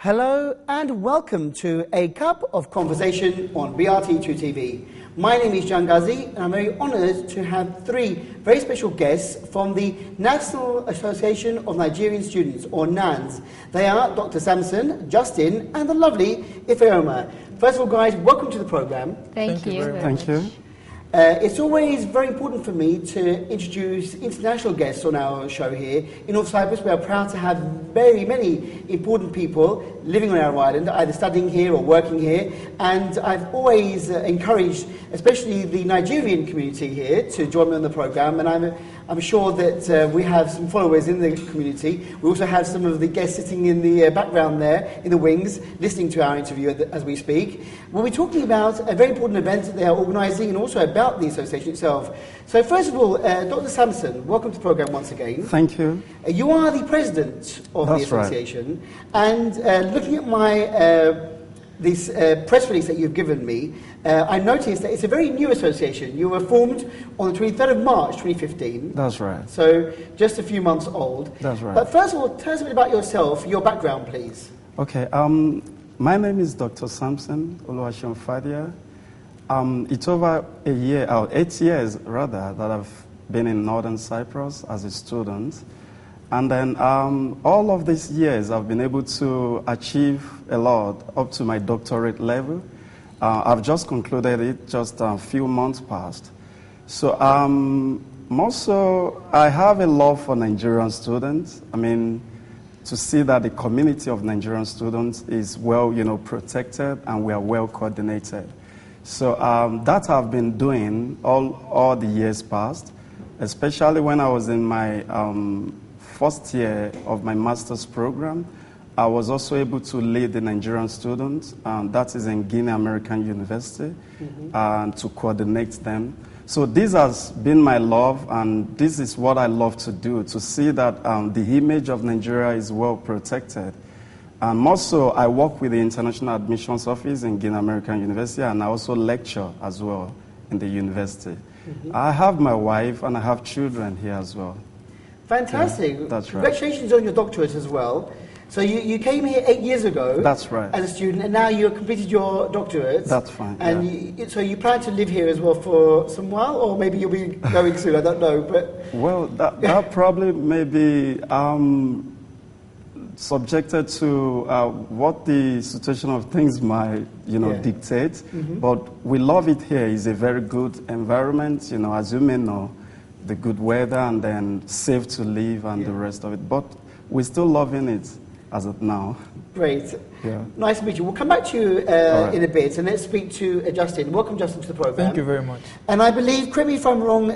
Hello and welcome to A Cup of Conversation on BRT2 TV. My name is Gazi and I'm very honoured to have three very special guests from the National Association of Nigerian Students, or Nans. They are Dr. Samson, Justin and the lovely Ifeoma. First of all, guys, welcome to the programme. Thank you very much. Thank you. It's always very important for me to introduce international guests on our show here. In North Cyprus, we are proud to have very many important people living on our island, either studying here or working here. And I've always encouraged, especially the Nigerian community here, to join me on the programme. And I'm sure that we have some followers in the community. We also have some of the guests sitting in the background there, in the wings, listening to our interview as we speak. We'll be talking about a very important event that they are organising and also about the association itself. So first of all, Dr. Samson, welcome to the programme once again. Thank you. You are the president of the association. Right. And looking at my this press release that you've given me, I noticed that it's a very new association. You were formed on the 23rd of March 2015. That's right. So just a few months old. That's right. But first of all, tell us a bit about yourself, your background, please. Okay. My name is Dr. Samson Fadiya. It's over 8 years rather, that I've been in Northern Cyprus as a student. And then all of these years, I've been able to achieve a lot up to my doctorate level. I've just concluded it just a few months past. So also, I have a love for Nigerian students. I mean, to see that the community of Nigerian students is well, protected and we are well coordinated. So that I've been doing all the years past, especially when I was in my first year of my master's program. I was also able to lead the Nigerian students, that is in Guinea American University, and to coordinate them. So this has been my love, and this is what I love to do, to see that the image of Nigeria is well protected. And also, I work with the International Admissions Office in Guinea American University, and I also lecture as well in the university. I have my wife, and I have children here as well. Fantastic. Yeah, that's right. Congratulations on your doctorate as well. So you came here 8 years ago. That's right. As a student, and now you've completed your doctorate. That's fine. And so you plan to live here as well for some while, or maybe you'll be going soon. I don't know, but well, that probably may be subjected to what the situation of things might, dictate. But we love it here. It's a very good environment. As you may know, the good weather and then safe to live and the rest of it. But we're still loving it as of now. Great. Yeah. Nice to meet you. We'll come back to you in a bit, and let's speak to Justin. Welcome, Justin, to the programme. Thank you very much. And I believe, correct me if I'm wrong,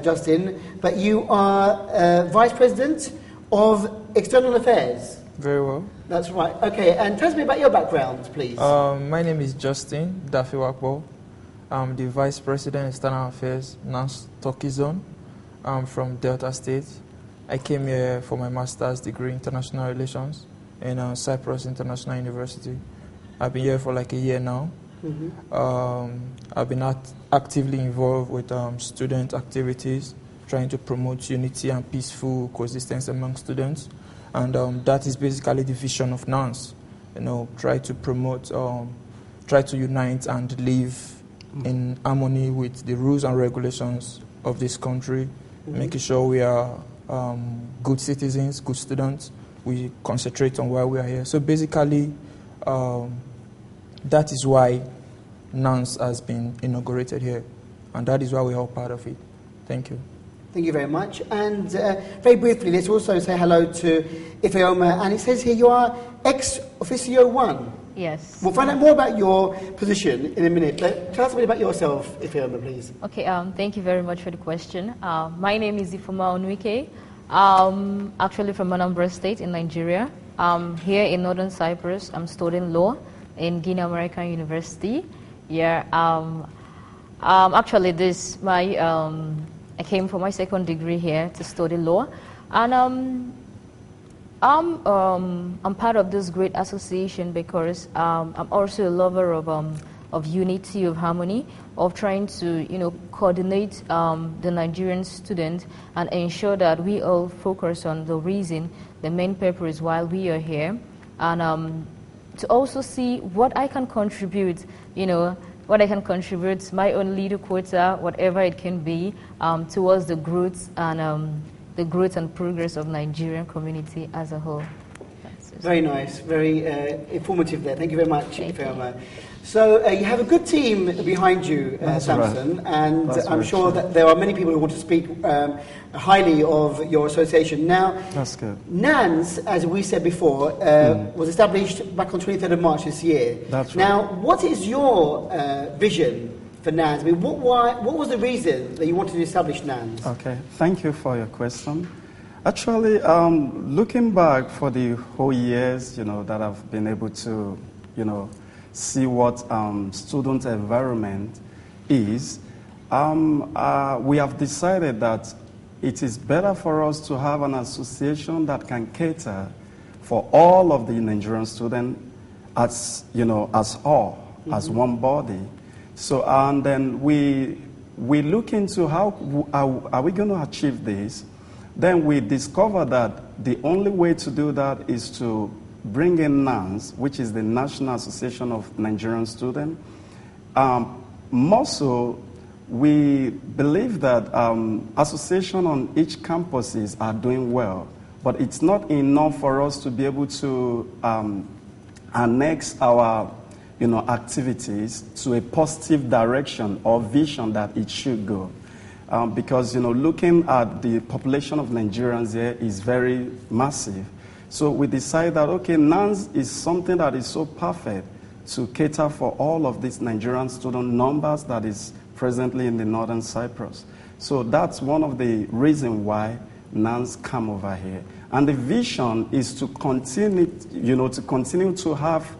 Justin, but you are Vice President of External Affairs. Very well. That's right. Okay, and tell us a bit about your background, please. My name is Justin Dafevwakpo. I'm the Vice President, External Affairs, Nans Turkish Zone. I'm from Delta State. I came here for my master's degree in international relations in Cyprus International University. I've been here for like a year now. I've been actively involved with student activities, trying to promote unity and peaceful coexistence among students. And that is basically the vision of Nans. Try to promote, try to unite and live in harmony with the rules and regulations of this country, making sure we are good citizens, good students. We concentrate on why we are here. So basically, that is why Nans has been inaugurated here, and that is why we are all part of it. Thank you. Thank you very much. And very briefly, let's also say hello to Ifeoma. And it says here you are ex-Officio 1. Yes. We'll find out more about your position in a minute. But tell us a bit about yourself, Ifeoma, please. Okay, thank you very much for the question. My name is Ifeoma Onuike. Actually from Anambra State in Nigeria. Here in Northern Cyprus, I'm studying law in Guinea American University. Yeah. Actually, I came for my second degree here to study law, and I'm part of this great association because I'm also a lover of unity, of harmony, of trying to coordinate the Nigerian students and ensure that we all focus on the reason, the main purpose why we are here, and to also see what I can contribute, what I can contribute, my own little quota, whatever it can be, towards the growth and progress of Nigerian community as a whole. Very nice, very informative there. Thank you very much, Ifeoma. So you have a good team behind you, Samson, right. And I'm sure that there are many people who want to speak highly of your association. Now, that's good. Nans, as we said before, was established back on 23rd of March this year. That's right. Now, what is your vision for Nans? I mean, what was the reason that you wanted to establish Nans? Okay, thank you for your question. Actually, looking back for the whole years, that I've been able to, see what student environment is, we have decided that it is better for us to have an association that can cater for all of the Nigerian students as, as one body. So, and then we look into how are we going to achieve this. Then we discovered that the only way to do that is to bring in Nans, which is the National Association of Nigerian Students. More so, we believe that associations on each campuses are doing well, but it's not enough for us to be able to annex our activities to a positive direction or vision that it should go. Because, looking at the population of Nigerians here is very massive. So we decided that, okay, Nans is something that is so perfect to cater for all of these Nigerian student numbers that is presently in the Northern Cyprus. So that's one of the reasons why Nans come over here. And the vision is to continue, to have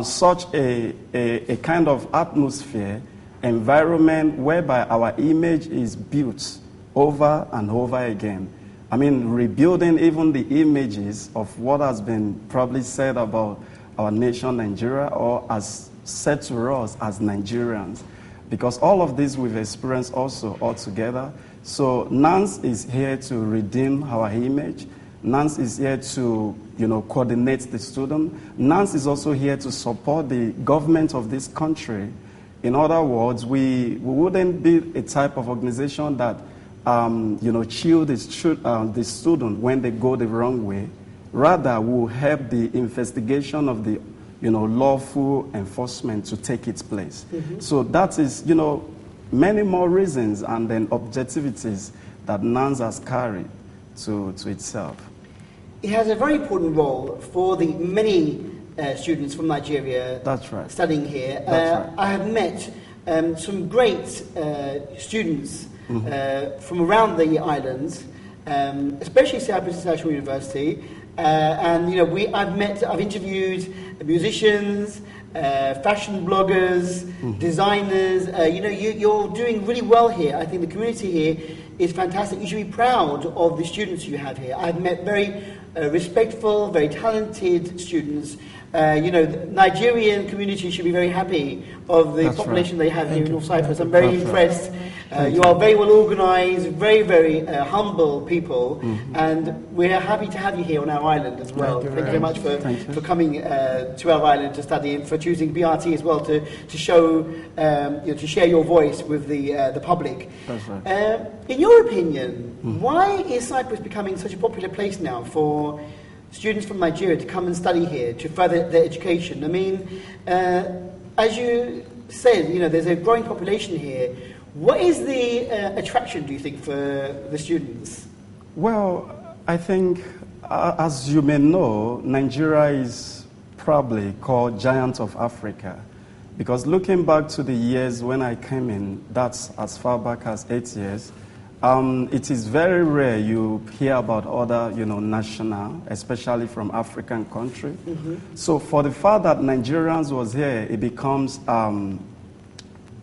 such a kind of atmosphere, environment whereby our image is built over and over again. I mean, rebuilding even the images of what has been probably said about our nation, Nigeria, or as said to us as Nigerians. Because all of this we've experienced also all together. So Nans is here to redeem our image. Nans is here to, coordinate the student. Nans is also here to support the government of this country. In other words, we wouldn't be a type of organization that, chill the student when they go the wrong way. Rather, we'll help the investigation of the, lawful enforcement to take its place. Mm-hmm. So that is, many more reasons and then objectivities that Nans has carried to itself. It has a very important role for the many students from Nigeria. That's right. Studying here. That's right. I have met some great students from around the islands, especially Cyprus International University. And I've interviewed musicians, fashion bloggers, designers. You're doing really well here. I think the community here is fantastic. You should be proud of the students you have here. I've met very respectful, very talented students. The Nigerian community should be very happy of the population they have here in North Cyprus. I'm very impressed. You are very well organized, very, very humble people, and we're happy to have you here on our island as well. Thank you very much for coming to our island to study and for choosing BRT as well to show, to share your voice with the public. That's right. In your opinion, why is Cyprus becoming such a popular place now for students from Nigeria to come and study here, to further their education? I mean, as you said, there's a growing population here. What is the attraction, do you think, for the students? Well, I think, as you may know, Nigeria is probably called Giant of Africa. Because looking back to the years when I came in, that's as far back as 8 years, it is very rare you hear about other, national, especially from African country. So for the fact that Nigerians was here, it becomes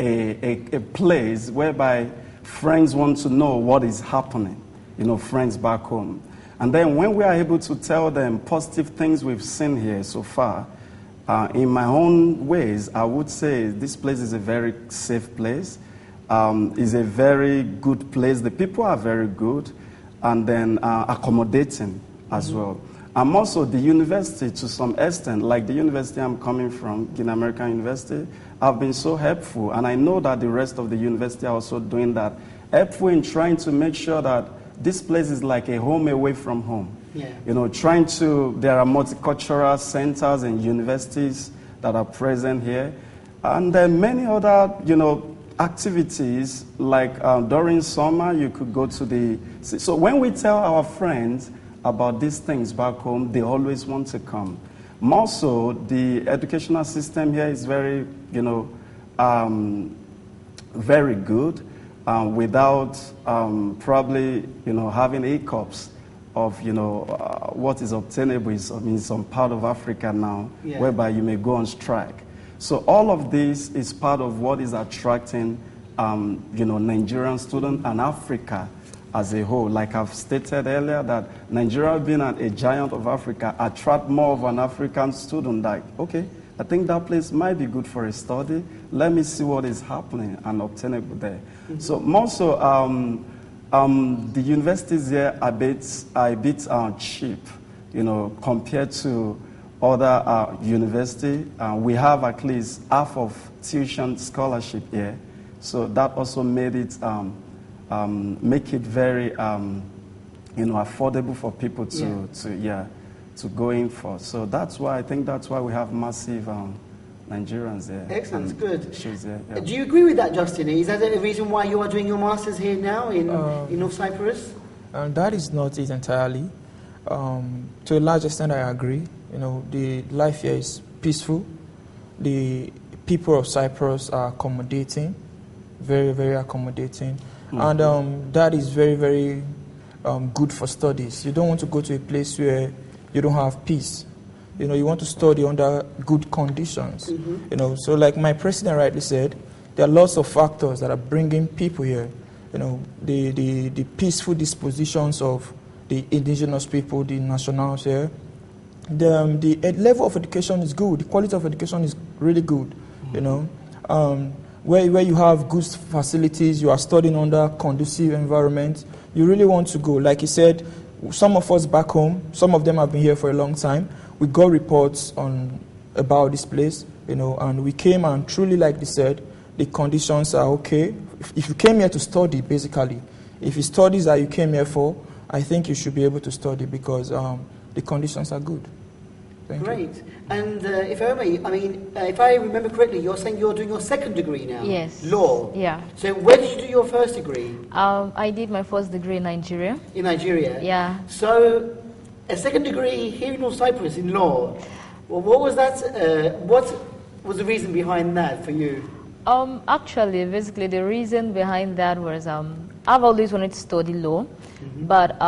a place whereby friends want to know what is happening, friends back home. And then when we are able to tell them positive things we've seen here so far, in my own ways, I would say this place is a very safe place. Is a very good place. The people are very good, and then accommodating as well. And also the university, to some extent, like the university I'm coming from, Guinea American University, have been so helpful. And I know that the rest of the university are also doing that, helpful in trying to make sure that this place is like a home away from home. Yeah. You know, there are multicultural centers and universities that are present here. And then many other, activities, like during summer, you could go to so when we tell our friends about these things back home, they always want to come. More so, the educational system here is very, very good, without probably, having hiccups of, what is obtainable in some part of Africa now, yeah. whereby you may go on strike. So all of this is part of what is attracting, Nigerian students and Africa as a whole. Like I've stated earlier, that Nigeria being a giant of Africa attract more of an African student. Like, okay, I think that place might be good for a study. Let me see what is happening and obtainable there. Mm-hmm. So more so, the universities here are a bit cheap, compared to other university. We have at least half of tuition scholarship here, so that also made it make it very affordable for people to go in for. So that's why we have massive Nigerians there. Excellent, good. Yeah. Do you agree with that, Justin? Is that the reason why you are doing your masters here now in North Cyprus? That is not it entirely. To a large extent, I agree. The life here is peaceful. The people of Cyprus are accommodating, very, very accommodating. Mm-hmm. And that is very, very good for studies. You don't want to go to a place where you don't have peace. You want to study under good conditions. Mm-hmm. So like my president rightly said, there are lots of factors that are bringing people here. The peaceful dispositions of the indigenous people, the nationals here. The level of education is good. The quality of education is really good. Mm-hmm. Where you have good facilities, you are studying under conducive environment. You really want to go. Like he said, some of us back home, some of them have been here for a long time. We got reports about this place, and we came, and truly, like they said, the conditions are okay. If you came here to study, basically, if it's studies that you came here for, I think you should be able to study because the conditions are good. Great. And Ifeoma, if I remember correctly, you're saying you're doing your second degree now? Yes. Law? Yeah. So where did you do your first degree? I did my first degree in Nigeria. In Nigeria? Yeah. So a second degree here in North Cyprus in law. Well, what was that? What was the reason behind that for you? Actually, basically, the reason behind that was I've always wanted to study law, mm-hmm. but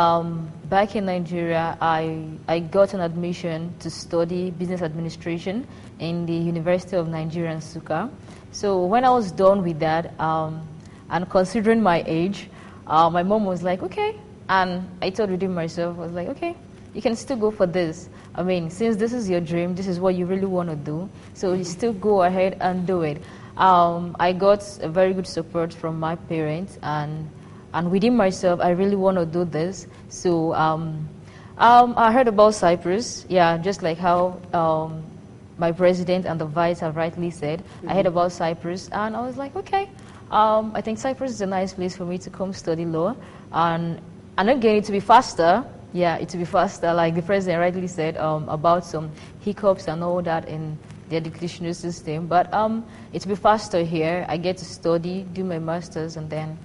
back in Nigeria, I got an admission to study business administration in the University of Nigeria, Nsukka. So when I was done with that, and considering my age, my mom was like, okay. And I thought within myself, I was like, okay, you can still go for this. Since this is your dream, this is what you really want to do, so you still go ahead and do it. I got a very good support from my parents, and within myself, I really want to do this. So I heard about Cyprus, just like how my president and the vice have rightly said. Mm-hmm. I heard about Cyprus, and I was like, okay, I think Cyprus is a nice place for me to come study law, and again, it to be faster. Yeah, it to be faster, like the president rightly said, about some hiccups and all that in the educational system. But it to be faster here, I get to study, do my masters, and then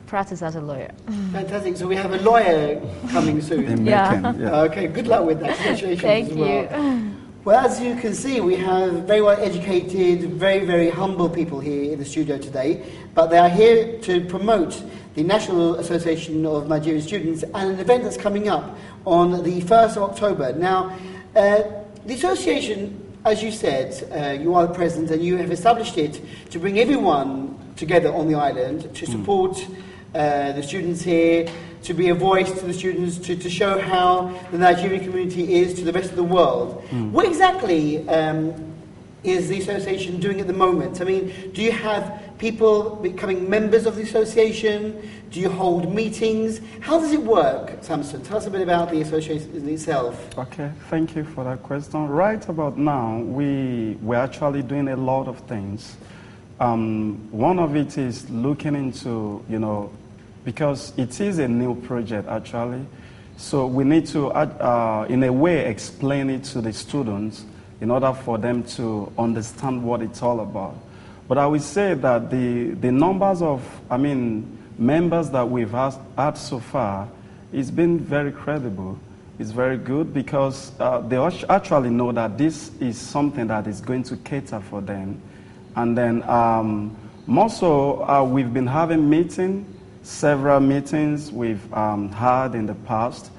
practice as a lawyer. Fantastic. So we have a lawyer coming soon. Yeah. Okay, good luck with that. Congratulations. Thank as well. you. Well, as you can see, we have very well educated, very, very humble people here in the studio today, but they are here to promote the National Association of Nigerian Students and an event that's coming up on the 1st of October. Now, the association, as you said, you are the president and you have established it to bring everyone together on the island to support the students here, to be a voice to the students, to show how the Nigerian community is to the rest of the world. What exactly is the association doing at the moment? Do you have people becoming members of the association? Do you hold meetings? How does it work, Samson? Tell us a bit about the association itself. Okay, thank you for that question. Right about now, we're actually doing a lot of things. One of it is looking into, because it is a new project actually, so we need to, in a way, explain it to the students in order for them to understand what it's all about. But I would say that the numbers of, members that we've had so far, it's been very credible. It's very good because they actually know that this is something that is going to cater for them. And then more so, we've been having several meetings we've had in the past.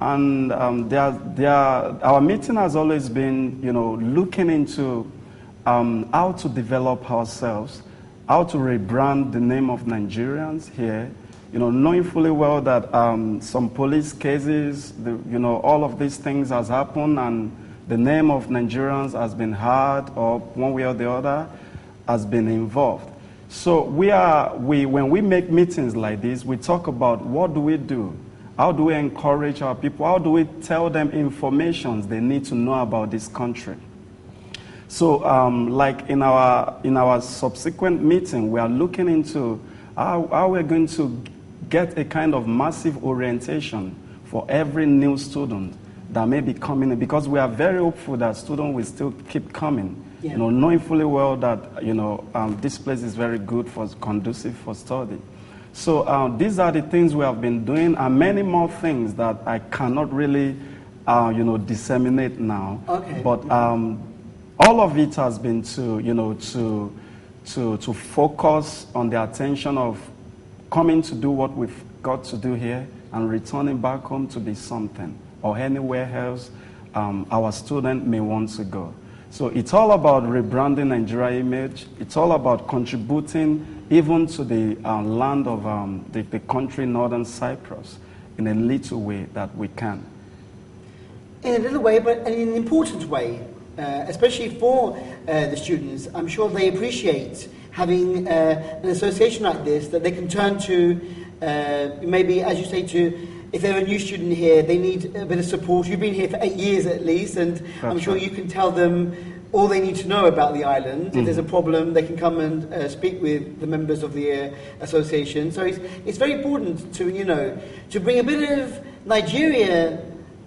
And our meeting has always been, looking into how to develop ourselves, how to rebrand the name of Nigerians here, knowing fully well that some police cases, all of these things has happened and the name of Nigerians has been hurt or one way or the other has been involved. So when we make meetings like this, we talk about what do we do? How do we encourage our people? How do we tell them information they need to know about this country? So like in our subsequent meeting, we are looking into how we're going to get a kind of massive orientation for every new student that may be coming in, because we are very hopeful that students will still keep coming. Yeah. Knowing fully well that this place is very good, conducive for study. So these are the things we have been doing, and many more things that I cannot really, disseminate now. Okay. But all of it has been to focus on the attention of coming to do what we've got to do here and returning back home to be something or anywhere else our student may want to go. So it's all about rebranding Nigeria image. It's all about contributing even to the land of the country, Northern Cyprus, in a little way that we can. In a little way, but in an important way, especially for the students. I'm sure they appreciate having an association like this that they can turn to, maybe, as you say, if they're a new student here, they need a bit of support. You've been here for 8 years at least, and that's I'm sure you can tell them all they need to know about the island. If there's a problem, they can come and speak with the members of the association. So it's very important to bring a bit of Nigeria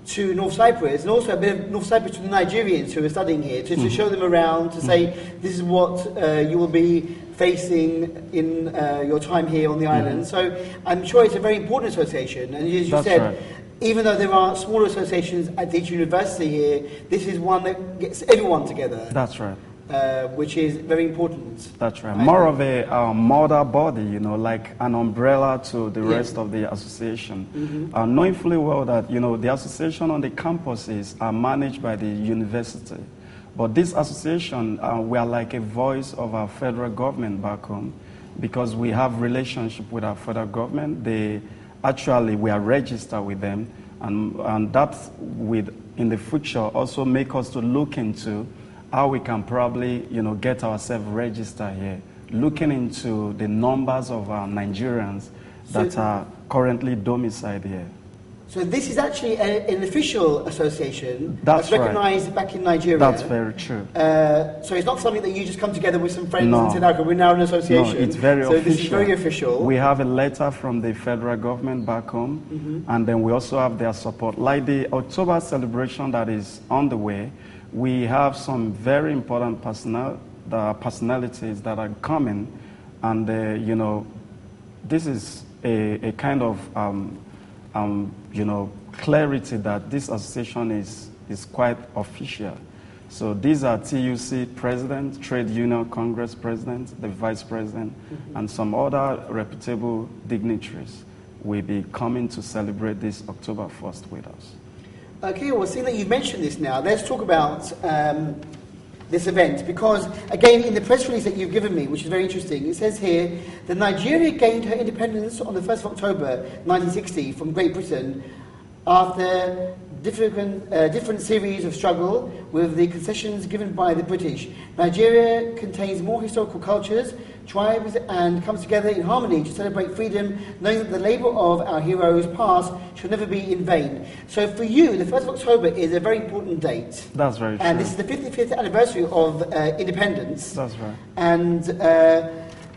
to North Cyprus, and also a bit of North Cyprus to the Nigerians who are studying here, to show them around, to say this is what you will be facing in your time here on the island. So I'm sure it's a very important association, and as you said, right. Even though there are smaller associations at each university here, this is one that gets everyone together. That's right. Which is very important. That's right. More of a mother body, like an umbrella to the rest of the association. Knowing fully well that, the association on the campuses are managed by the university. But this association, we are like a voice of our federal government back home, because we have relationship with our federal government. We are registered with them, and that would, in the future, also make us to look into how we can probably, get ourselves registered here, looking into the numbers of Nigerians that are currently domiciled here. So this is actually an official association that's recognized back in Nigeria. That's very true. So it's not something that you just come together with some friends and say, okay, we're now an association. No, it's very official. So this is very official. We have a letter from the federal government back home, and then we also have their support. Like the October celebration that is on the way, we have some very important personalities that are coming, and this is a kind of clarity that this association is quite official. So these are TUC president, trade union congress president, the vice president, and some other reputable dignitaries will be coming to celebrate this October 1st with us. Okay, well, seeing that you've mentioned this now, let's talk about this event, because, again, in the press release that you've given me, which is very interesting, it says here that Nigeria gained her independence on the 1st of October 1960 from Great Britain after different series of struggle with the concessions given by the British. Nigeria contains more historical cultures, tribes, and comes together in harmony to celebrate freedom, knowing that the labour of our heroes past should never be in vain. So for you, the 1st of October is a very important date. That's very true. And this is the 55th anniversary of independence. That's right. And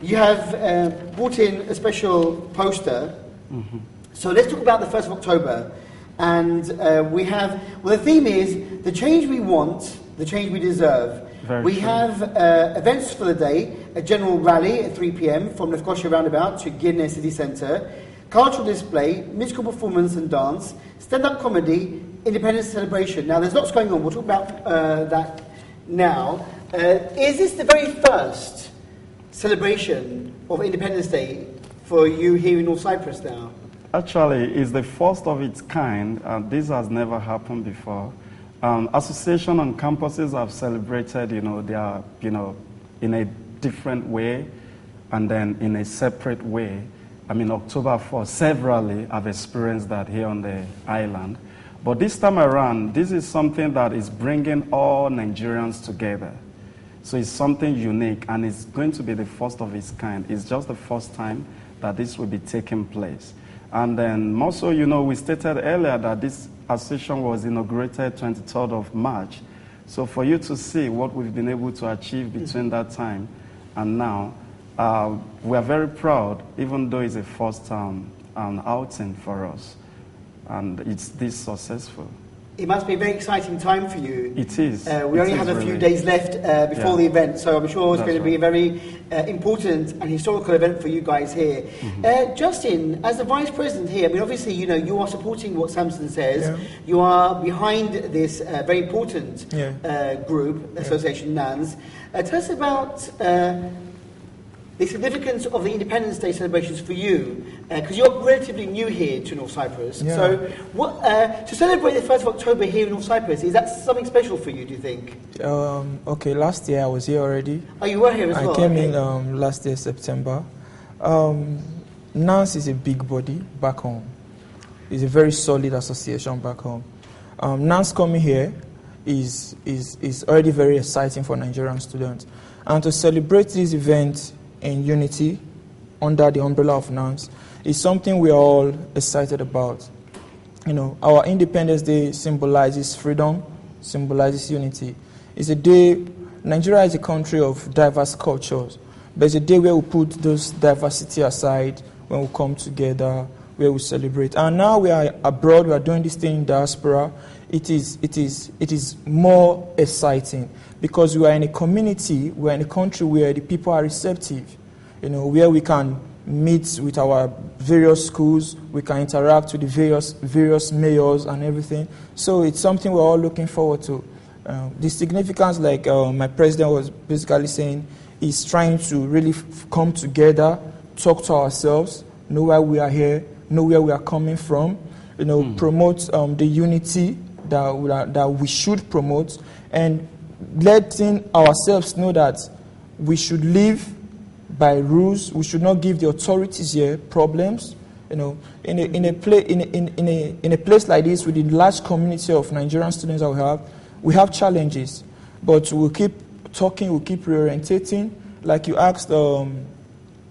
you have brought in a special poster. Mm-hmm. So let's talk about the 1st of October. And the theme is the change we want, the change we deserve. Very we true. have events for the day, a general rally at 3 p.m. from Lefkosia Roundabout to Guinea City Centre, cultural display, musical performance and dance, stand-up comedy, independence celebration. Now, there's lots going on. We'll talk about that now. Is this the very first celebration of Independence Day for you here in North Cyprus now? Actually, it's the first of its kind. This has never happened before. Association on campuses have celebrated, in a different way, and then in a separate way. October 4th, severally I've experienced that here on the island. But this time around, this is something that is bringing all Nigerians together. So it's something unique, and it's going to be the first of its kind. It's just the first time that this will be taking place. And then also, we stated earlier that this association was inaugurated 23rd of March. So for you to see what we've been able to achieve between that time and now, we are very proud, even though it's a first outing for us. And it's this successful. It must be a very exciting time for you. It is. We only have a few days left before the event, so I'm sure it's going to be a very important and historical event for you guys here. Mm-hmm. Justin, as the Vice President here, obviously, you are supporting what Samson says. Yeah. You are behind this very important group, association, Nans. Tell us about the significance of the Independence Day celebrations for you, because you're relatively new here to North Cyprus. Yeah. So to celebrate the 1st of October here in North Cyprus, is that something special for you, do you think? Okay, last year I was here already. Oh, you were here as well? I came in last year, September. Nans is a big body back home. It's a very solid association back home. Nans coming here is already very exciting for Nigerian students. And to celebrate this event in unity under the umbrella of Nans is something we are all excited about. Our Independence Day symbolizes freedom, symbolizes unity. It's a day, Nigeria is a country of diverse cultures, but it's a day where we put those diversity aside when we come together, where we celebrate. And now we are abroad, we are doing this thing in diaspora. It is more exciting because we are in a community, we are in a country where the people are receptive, where we can meet with our various schools, we can interact with the various mayors and everything. So it's something we're all looking forward to. The significance, like my president was basically saying, is trying to really come together, talk to ourselves, know why we are here, know where we are coming from, promote the unity that we should promote, and letting ourselves know that we should live by rules. We should not give the authorities here problems. In a place like this, with the large community of Nigerian students that we have challenges, but we'll keep talking, we'll keep reorientating. Like you asked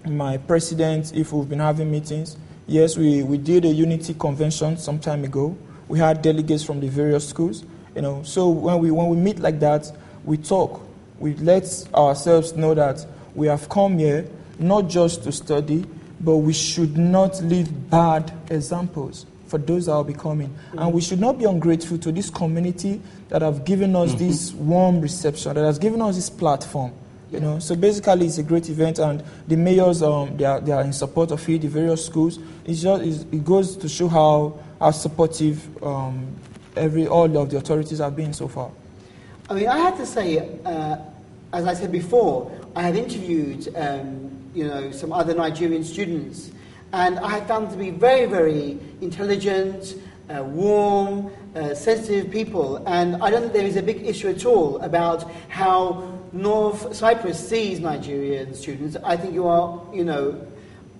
my president if we've been having meetings. Yes, we did a unity convention some time ago. We had delegates from the various schools. So when we meet like that, we talk. We let ourselves know that we have come here not just to study, but we should not leave bad examples for those that will be coming. Mm-hmm. And we should not be ungrateful to this community that have given us this warm reception, that has given us this platform. So basically it's a great event, and the mayors they are in support of it. The various schools, it goes to show how supportive all of the authorities have been so far. I have to say, as I said before, I have interviewed some other Nigerian students, and I have found them to be very, very intelligent, warm, sensitive people, and I don't think there is a big issue at all about how North Cyprus sees Nigerian students. I think you are,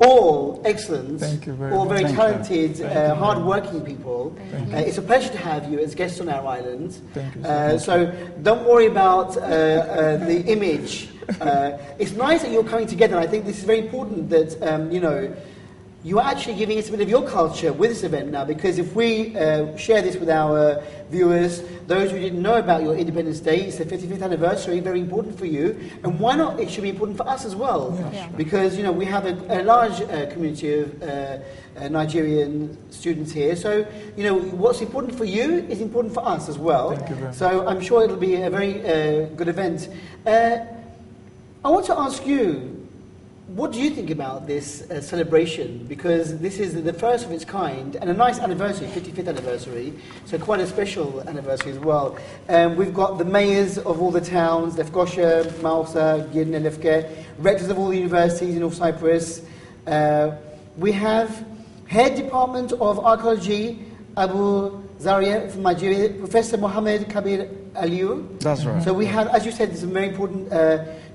all excellent, Thank you very all much. very Thank talented, you. Thank you. hard-working people. It's a pleasure to have you as guests on our island. Thank you So don't worry about the image. It's nice that you're coming together. I think this is very important that, you know, you are actually giving us a bit of your culture with this event now, because if we share this with our viewers, those who didn't know about your Independence Day, it's the 55th anniversary, very important for you, and why not, it should be important for us as well, because, you know, we have a large community of Nigerian students here, so, you know, what's important for you is important for us as well. Thank you very much. So I'm sure it'll be a very good event. I want to ask you, what do you think about this celebration? Because this is the first of its kind, and a nice anniversary, 55th anniversary, so quite a special anniversary as well. We've got the mayors of all the towns, Lefkosia, Mausa, Girne, Lefke, rectors of all the universities in North Cyprus. We have head department of archaeology, Abu Zaria from Nigeria, Professor Mohammed Kabir Aliyu. That's right. So we have, as you said, there's a very important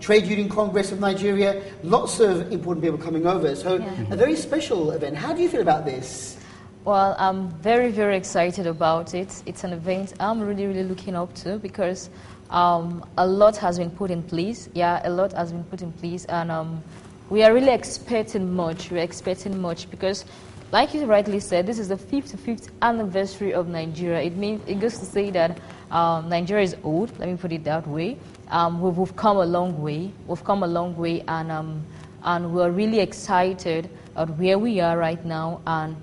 Trade Union Congress of Nigeria, lots of important people coming over. So a very special event. How do you feel about this? Well, I'm very, very excited about it. It's an event I'm really, really looking up to because a lot has been put in place. Yeah, a lot has been put in place, and we are really expecting much. We're expecting much because, like you rightly said, this is the 55th anniversary of Nigeria. It goes to say that Nigeria is old. Let me put it that way. We've come a long way. We've come a long way, and we're really excited at where we are right now. And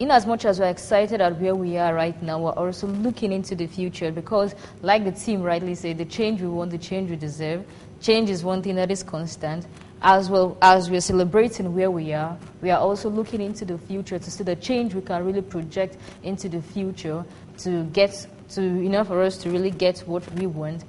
in as much as we're excited at where we are right now, we're also looking into the future because, like the team rightly said, the change we want, the change we deserve. Change is one thing that is constant. As well as we're celebrating where we are also looking into the future to see the change we can really project into the future to get to, you know, for us to really get what we want.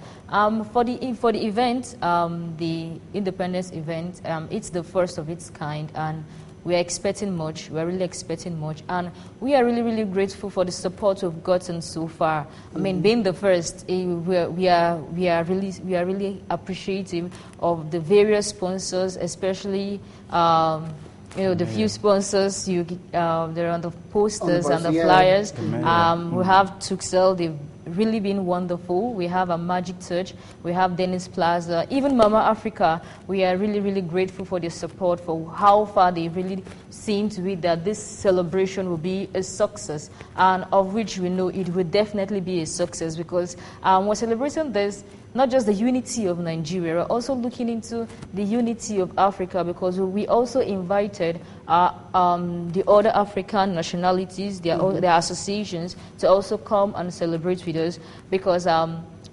For the event, the Independence event, it's the first of its kind, and we're expecting much. We're really expecting much, and we are really, really grateful for the support we've gotten so far. I mean, being the first, we are really appreciative of the various sponsors, especially you know, the few sponsors they're on the posters and the flyers. We have Tuxel. They've really been wonderful. We have a Magic Touch. We have Dennis Plaza. Even Mama Africa, we are really, really grateful for their support, for how far they've really seen to it that this celebration will be a success, and of which we know it will definitely be a success because we're celebrating this, not just the unity of Nigeria, we're also looking into the unity of Africa because we also invited the other African nationalities, their associations, to also come and celebrate with us because,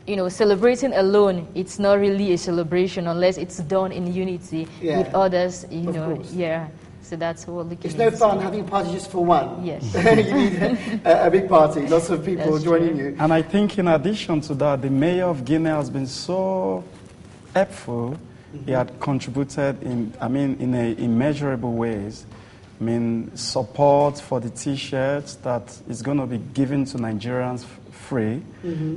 you know, celebrating alone, it's not really a celebration unless it's done in unity with others, you know. Yeah. So that's what we're looking It's no fun having a party just for one. Yes. You need a big party, lots of people joining you. And I think in addition to that, the mayor of Guinea has been so helpful. He had contributed in immeasurable ways. I mean, support for the T-shirts that is going to be given to Nigerians free,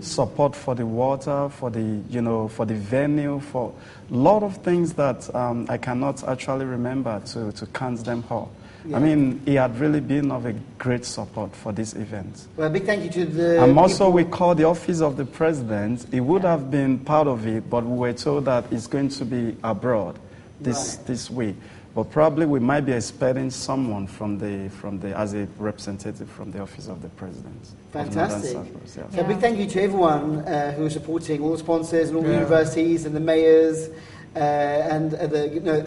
support for the water, for the venue, for a lot of things that I cannot actually remember to count them all. I mean, he had really been of a great support for this event. Well, a big thank you to the And also we called the Office of the President. He would have been part of it, but we were told that it's going to be abroad this week. But probably we might be expecting someone from the as a representative from the Office of the President. Fantastic. So a big thank you to everyone who is supporting, all the sponsors and all the universities and the mayors and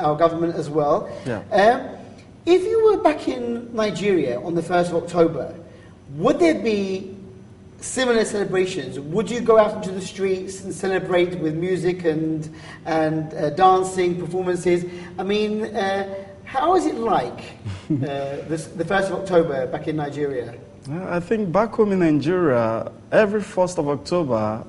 our government as well. If you were back in Nigeria on the 1st of October, would there be similar celebrations? Would you go out into the streets and celebrate with music and dancing, performances? I mean, how is it like the 1st of October back in Nigeria? I think back home in Nigeria, every 1st of October,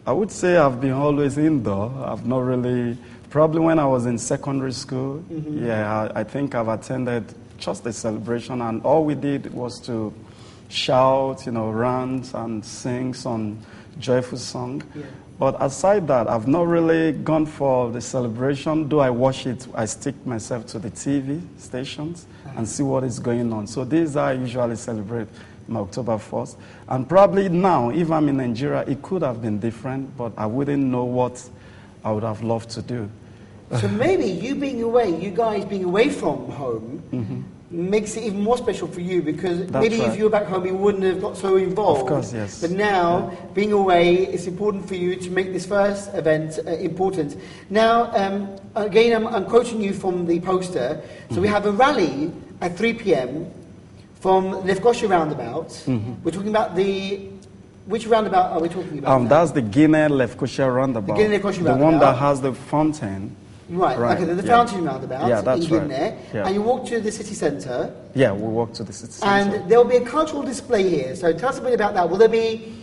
I would say I've been always indoor. I've not really, probably when I was in secondary school, I think I've attended just a celebration, and all we did was to shout, rant and sing some joyful song. But aside that, I've not really gone for the celebration. Though I watch it, I stick myself to the TV stations and see what is going on. So these I usually celebrate my October 1st. And probably now, if I'm in Nigeria, it could have been different, but I wouldn't know what I would have loved to do. So maybe you being away, you guys being away from home, makes it even more special for you, because maybe if you were back home, you wouldn't have got so involved. Of course, yes. But now, being away, it's important for you to make this first event important. Now, again, I'm quoting you from the poster. So we have a rally at 3 p.m. from Lefkoshi roundabout. We're talking about which roundabout are we talking about? That's the Guinea-Lefkoshi roundabout. The Guinea-Lefkoshi roundabout. The one that has the fountain. Right. Okay, the fountain roundabout that's in Guinea. Yeah. And you walk to the city centre. Yeah, we walk to the city centre. And there'll be a cultural display here. So tell us a bit about that. Will there be,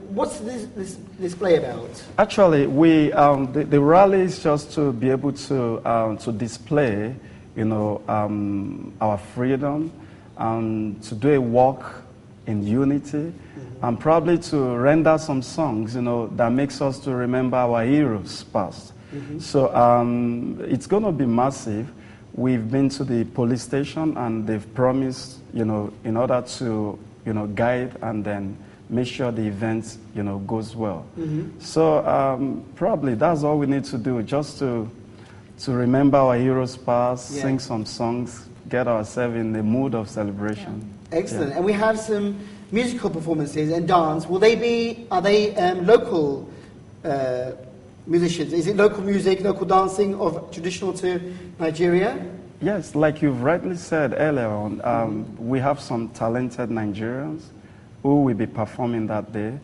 what's this display about? Actually, the rally is just to be able to display, our freedom, to do a walk in unity, and probably to render some songs, that makes us to remember our heroes past. So it's going to be massive. We've been to the police station, and they've promised, in order to, guide and then make sure the event, goes well. So probably that's all we need to do, just to remember our heroes past, sing some songs, get ourselves in the mood of celebration. Excellent. And we have some musical performances and dance. Are they local musicians? Is it local music, local dancing of traditional to Nigeria? Yes, like you've rightly said earlier on, we have some talented Nigerians who will be performing that day.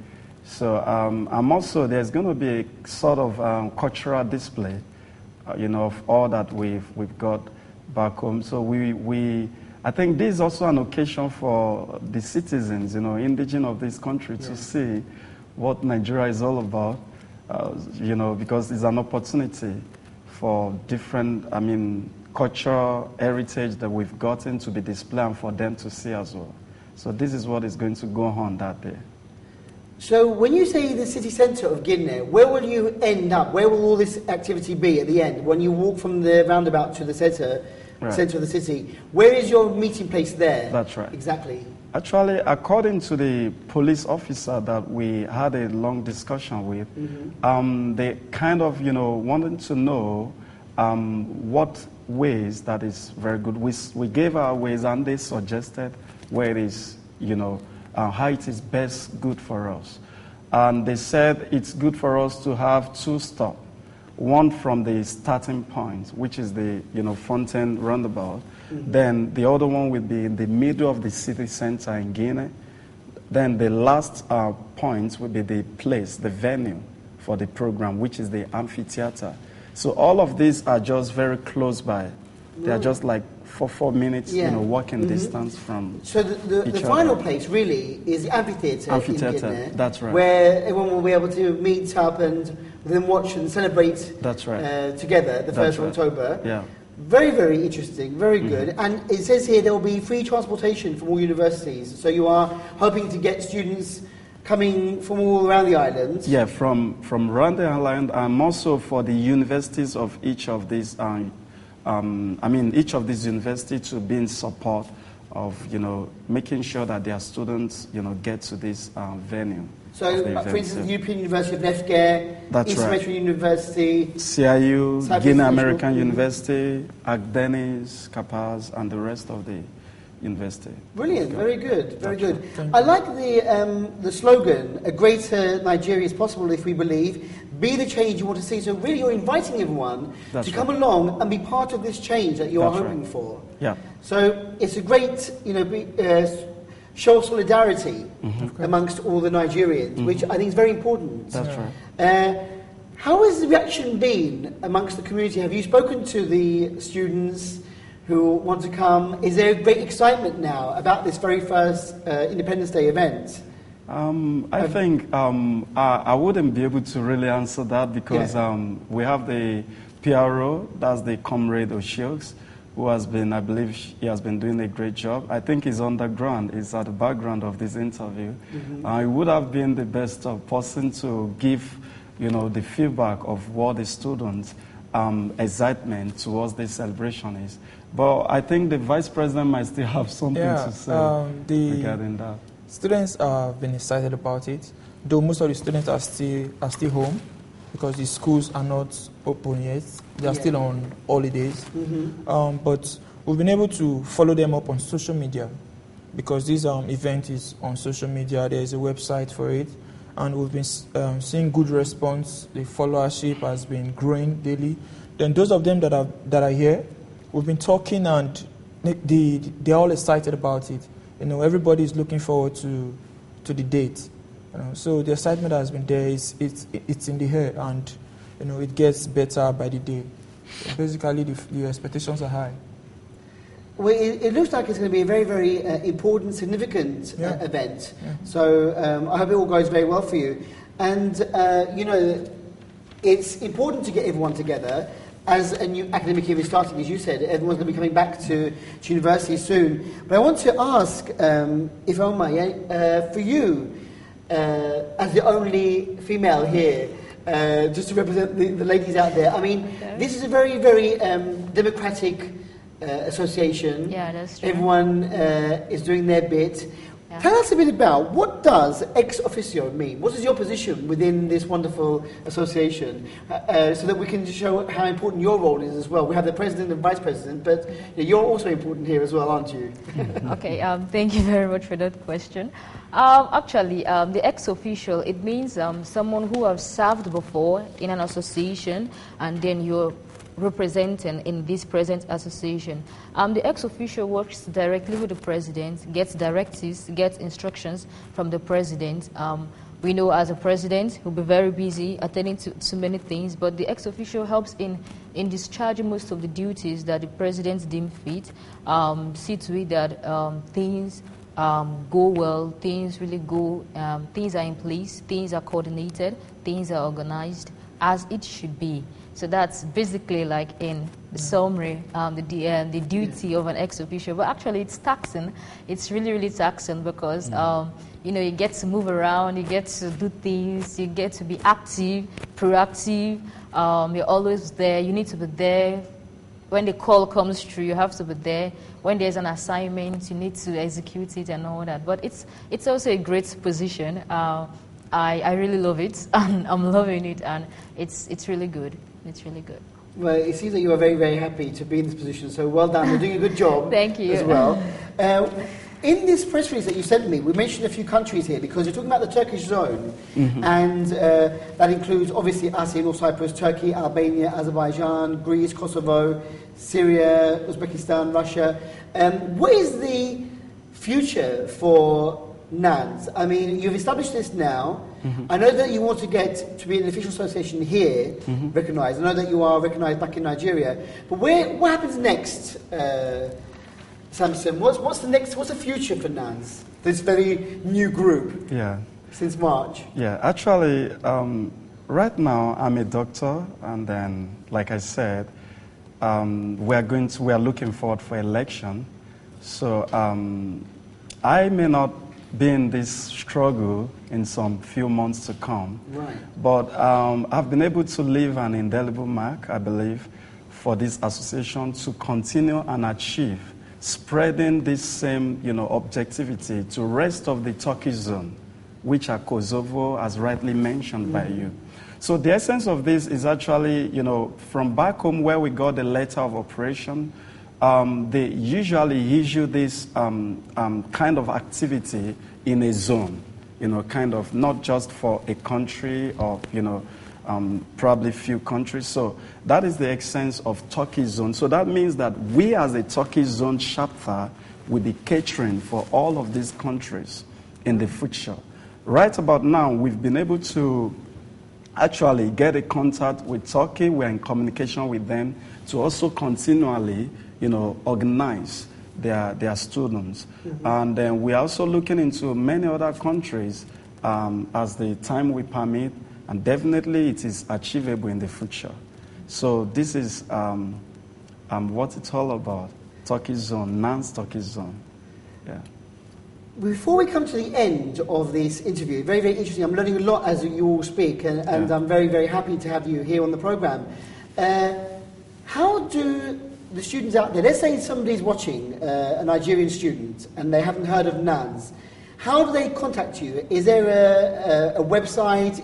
So I'm also, there's going to be a sort of cultural display, of all that we've got back home. So I think this is also an occasion for the citizens, indigenous of this country, to see what Nigeria is all about. Because it's an opportunity for different, cultural heritage that we've gotten to be displayed and for them to see as well. So this is what is going to go on that day. So when you say the city centre of Guinea, where will you end up? Where will all this activity be at the end? When you walk from the roundabout to the centre of the city, where is your meeting place there? That's right. Exactly. Actually, according to the police officer that we had a long discussion with, they kind of, wanted to know what ways that is very good. We gave our ways, and they suggested where it is, how it is best good for us. And they said it's good for us to have 2 stops. One from the starting point, which is the Fountain roundabout. Then the other one will be in the middle of the city center in Guinea. Then the last point will be the place, the venue for the program, which is the amphitheater. So all of these are just very close by. They are just like 4 minutes, walking distance from. So the final place really is the amphitheater. Amphitheater, in Guinea, that's right. Where everyone will be able to meet up and then watch and celebrate. That's right. Together, the 1st of October. Yeah. Very, very interesting, very good. And it says here there will be free transportation from all universities. So you are hoping to get students coming from all around the island? Yeah, from around the island, and also for the universities of each of these, each of these universities to be in support of, making sure that their students, get to this venue. So, for instance, the European University of Lefke, East Metro University, CIU, Guinea American University, Agdenis, Kapaz, and the rest of the university. Brilliant, very good, very good. I like the slogan, "A greater Nigeria is possible if we believe, be the change you want to see." So really you're inviting everyone to come along and be part of this change that you're hoping for. Yeah. So it's a great, show of solidarity amongst all the Nigerians, which I think is very important. That's right. How has the reaction been amongst the community? Have you spoken to the students who want to come? Is there a great excitement now about this very first Independence Day event? I think I wouldn't be able to really answer that, because we have the PRO, that's the Comrade Officio, who is, working with us. And we who has been, I believe he has been doing a great job. I think he's on the ground, he's at the background of this interview. He would have been the best person to give, the feedback of what the students' excitement towards this celebration is. But I think the Vice President might still have something to say regarding that. Students have been excited about it, though most of the students are still home because the schools are not open yet. They are still on holidays. But we've been able to follow them up on social media because this event is on social media. There is a website for it, and we've been seeing good response. The followership has been growing daily. Then those of them that are here, we've been talking, and they're all excited about it. Everybody is looking forward to the date. So the excitement has been there. It's in the air, and it gets better by the day. So basically, the expectations are high. Well, it looks like it's going to be a very, very important, significant event. So I hope it all goes very well for you. And, it's important to get everyone together. As a new academic year is starting, as you said, everyone's going to be coming back to university soon. But I want to ask, Ifeoma, for you, as the only female here, just to represent the ladies out there, I mean, this is a very, very democratic association. Yeah, that's true. Everyone is doing their bit. Yeah. Tell us a bit about, what does ex officio mean? What is your position within this wonderful association? So that we can show how important your role is as well. We have the president and vice president, but you're also important here as well, aren't you? Okay, thank you very much for that question. Actually, the ex officio, it means someone who has served before in an association, and then you're representing in this present association. The ex officio works directly with the president, gets directives, gets instructions from the president. We know as a president, he'll be very busy attending to many things, but the ex officio helps in discharging most of the duties that the president deemed fit, see to it that things go well, things really go, things are in place, things are coordinated, things are organized as it should be. So that's basically like in the summary, the duty of an ex officio. But actually it's taxing. It's really, really taxing because, you get to move around, you get to do things, you get to be active, proactive. You're always there. You need to be there. When the call comes through, you have to be there. When there's an assignment, you need to execute it and all that. But it's also a great position. I really love it, and I'm loving it, and it's really good. It's really good. Well, it seems that you are very, very happy to be in this position, so well done. You're doing a good job. Thank you. As well. In this press release that you sent me, we mentioned a few countries here because you're talking about the Turkish zone, and that includes obviously us in North Cyprus, Turkey, Albania, Azerbaijan, Greece, Kosovo, Syria, Uzbekistan, Russia. What is the future for Nans? I mean, you've established this now. I know that you want to get to be an official association here, recognised. I know that you are recognised back in Nigeria. But what happens next, Samson? What's the next? What's the future for Nans? This very new group. Yeah. Since March. Yeah. Actually, right now I'm a doctor, and then, like I said, we are looking forward for election. So I may not be in this struggle in some few months to come. Right. But I've been able to leave an indelible mark, I believe, for this association to continue and achieve, spreading this same, objectivity to the rest of the Turkish zone, which are Kosovo, as rightly mentioned by you. So the essence of this is actually, from back home where we got the letter of operation, they usually issue this kind of activity in a zone, kind of not just for a country or, probably few countries. So that is the essence of Turkish zone. So that means that we as a Turkish zone chapter will be catering for all of these countries in the future. Right about now, we've been able to actually get a contact with Turkey. We're in communication with them to also continually organize their students. And then we're also looking into many other countries as the time will permit, and definitely it is achievable in the future. So this is what it's all about. Turkish Zone, Nans Turkish Zone. Yeah. Before we come to the end of this interview, very, very interesting. I'm learning a lot as you all speak, and I'm very, very happy to have you here on the program. How do the students out there, let's say somebody's watching, a Nigerian student, and they haven't heard of Nans, how do they contact you? Is there a website?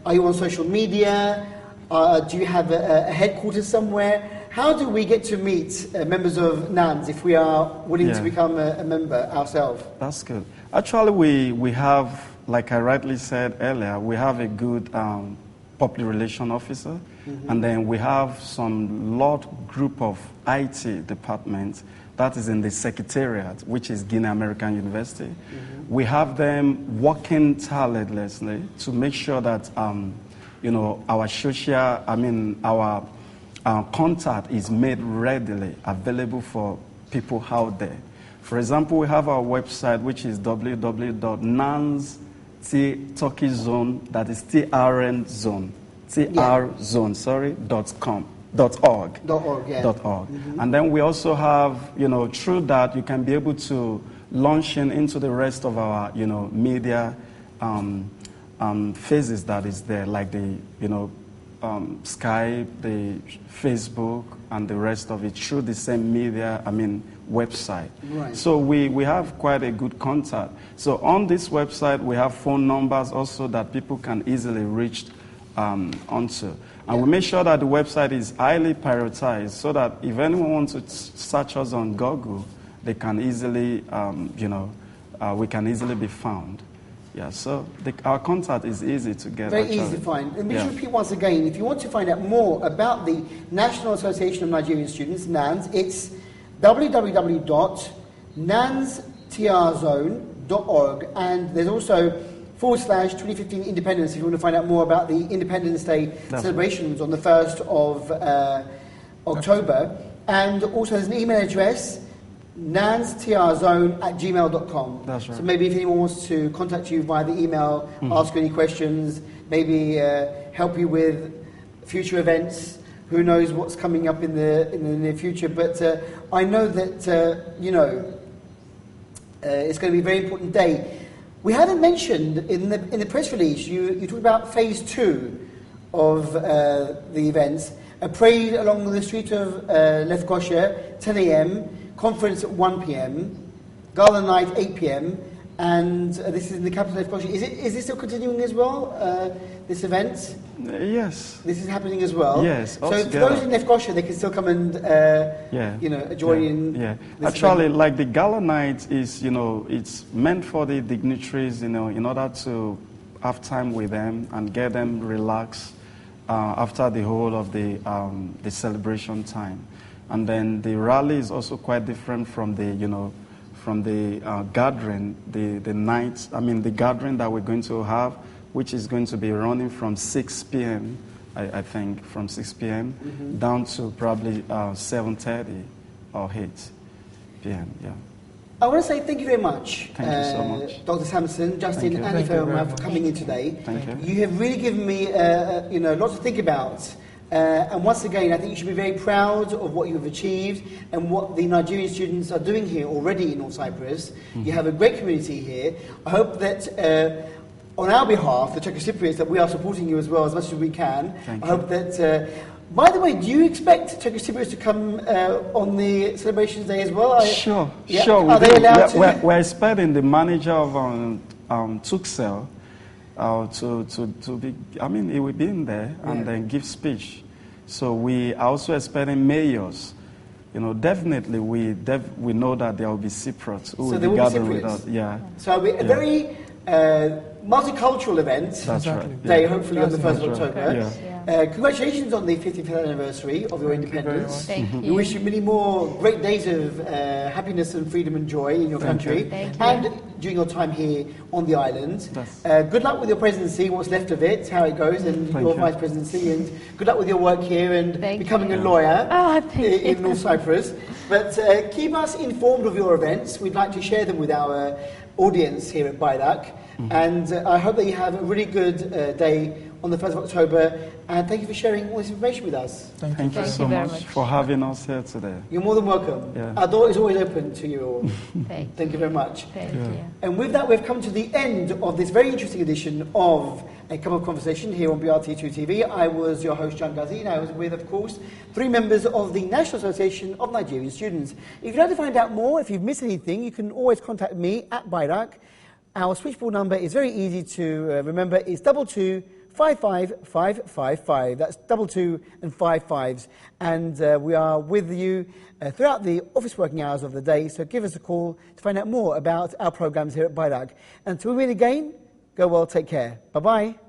Are you on social media? Do you have a headquarters somewhere? How do we get to meet members of Nans if we are willing to become a member ourselves? That's good. Actually, we have, like I rightly said earlier, we have a good public relation officer, and then we have some group of IT departments that is in the secretariat, which is Guinea American University. We have them working tirelessly to make sure that our contact is made readily available for people out there. For example, we have our website, which is www.nanstturkishzone, that is TRN zone, .org. And then we also have, through that, you can be able to launch into the rest of our, media phases that is there, like the, Skype, the Facebook, and the rest of it through the same media, website. Right. So we have quite a good contact. So on this website, we have phone numbers also that people can easily reach onto. And we make sure that the website is highly prioritized so that if anyone wants to search us on Google, they can easily, we can easily be found. Yeah, so our contact is easy to get. Very easy to find. And we should repeat once again, if you want to find out more about the National Association of Nigerian Students, NANS, it's www.nanstrzone.org, and there's also /2015 Independence if you want to find out more about the Independence Day celebrations on the 1st of October. And also there's an email address, nanstrzone@gmail.com. That's right. So maybe if anyone wants to contact you via the email, ask you any questions, maybe help you with future events, who knows what's coming up in the near future. But I know that, it's going to be a very important day. We haven't mentioned in the press release, you talked about phase 2 of the events, a parade along the street of Lefkosha, 10 a.m., conference at 1 p.m., gala night 8 p.m., and this is in the capital of Lefkosha. Is this still continuing as well, this event? Yes. This is happening as well? Yes. So for those in Lefkosha, they can still come and join in. Yeah. This Actually, event. like the gala night is, it's meant for the dignitaries, in order to have time with them and get them relaxed after the whole of the celebration time. And then the rally is also quite different from the, gathering, the gathering that we're going to have, which is going to be running from 6 p.m., I think, from 6 p.m. Down to probably 7:30 or 8 p.m., yeah. I want to say thank you very much, Thank you so much. Dr. Samson, Justin, and Ifeoma for coming in today. Thank you. You have really given me, lots to think about. And once again, I think you should be very proud of what you've achieved and what the Nigerian students are doing here already in North Cyprus. You have a great community here. I hope that on our behalf, the Turkish Cypriots, that we are supporting you as well as much as we can. I hope that... by the way, do you expect Turkish Cypriots to come on the celebrations day as well? Sure. Are they allowed to? We're expecting the manager of Tukish to be, he will be in there and then give speech. So we are also expecting mayors. Definitely we know that there will be Cypriots who will be gathering with us. Yeah. So a very multicultural event. That's right. Day, hopefully on the 1st of October. Yeah. Congratulations on the 50th anniversary of your independence. Thank you. We wish you many more great days of happiness and freedom and joy in your country and during your time here on the island. Good luck with your presidency, what's left of it, how it goes, and your vice presidency, and good luck with your work here and becoming a lawyer in North Cyprus. But keep us informed of your events. We'd like to share them with our audience here at BIDAC. And I hope that you have a really good day on the 1st of October. And thank you for sharing all this information with us. Thank you so much for having us here today. You're more than welcome. Yeah. Our door is always open to you all. Thank you very much. Thank you. And with that, we've come to the end of this very interesting edition of A Cup of Conversation here on BRT2 TV. I was your host, Gazi, and I was with, of course, 3 members of the National Association of Nigerian Students. If you'd like to find out more, if you've missed anything, you can always contact me at Bairak. Our switchboard number is very easy to remember. It's 22 55555. That's 22 and 5 5s. And we are with you throughout the office working hours of the day, so give us a call to find out more about our programs here at Bairak. Until we meet again, go well, take care. Bye-bye.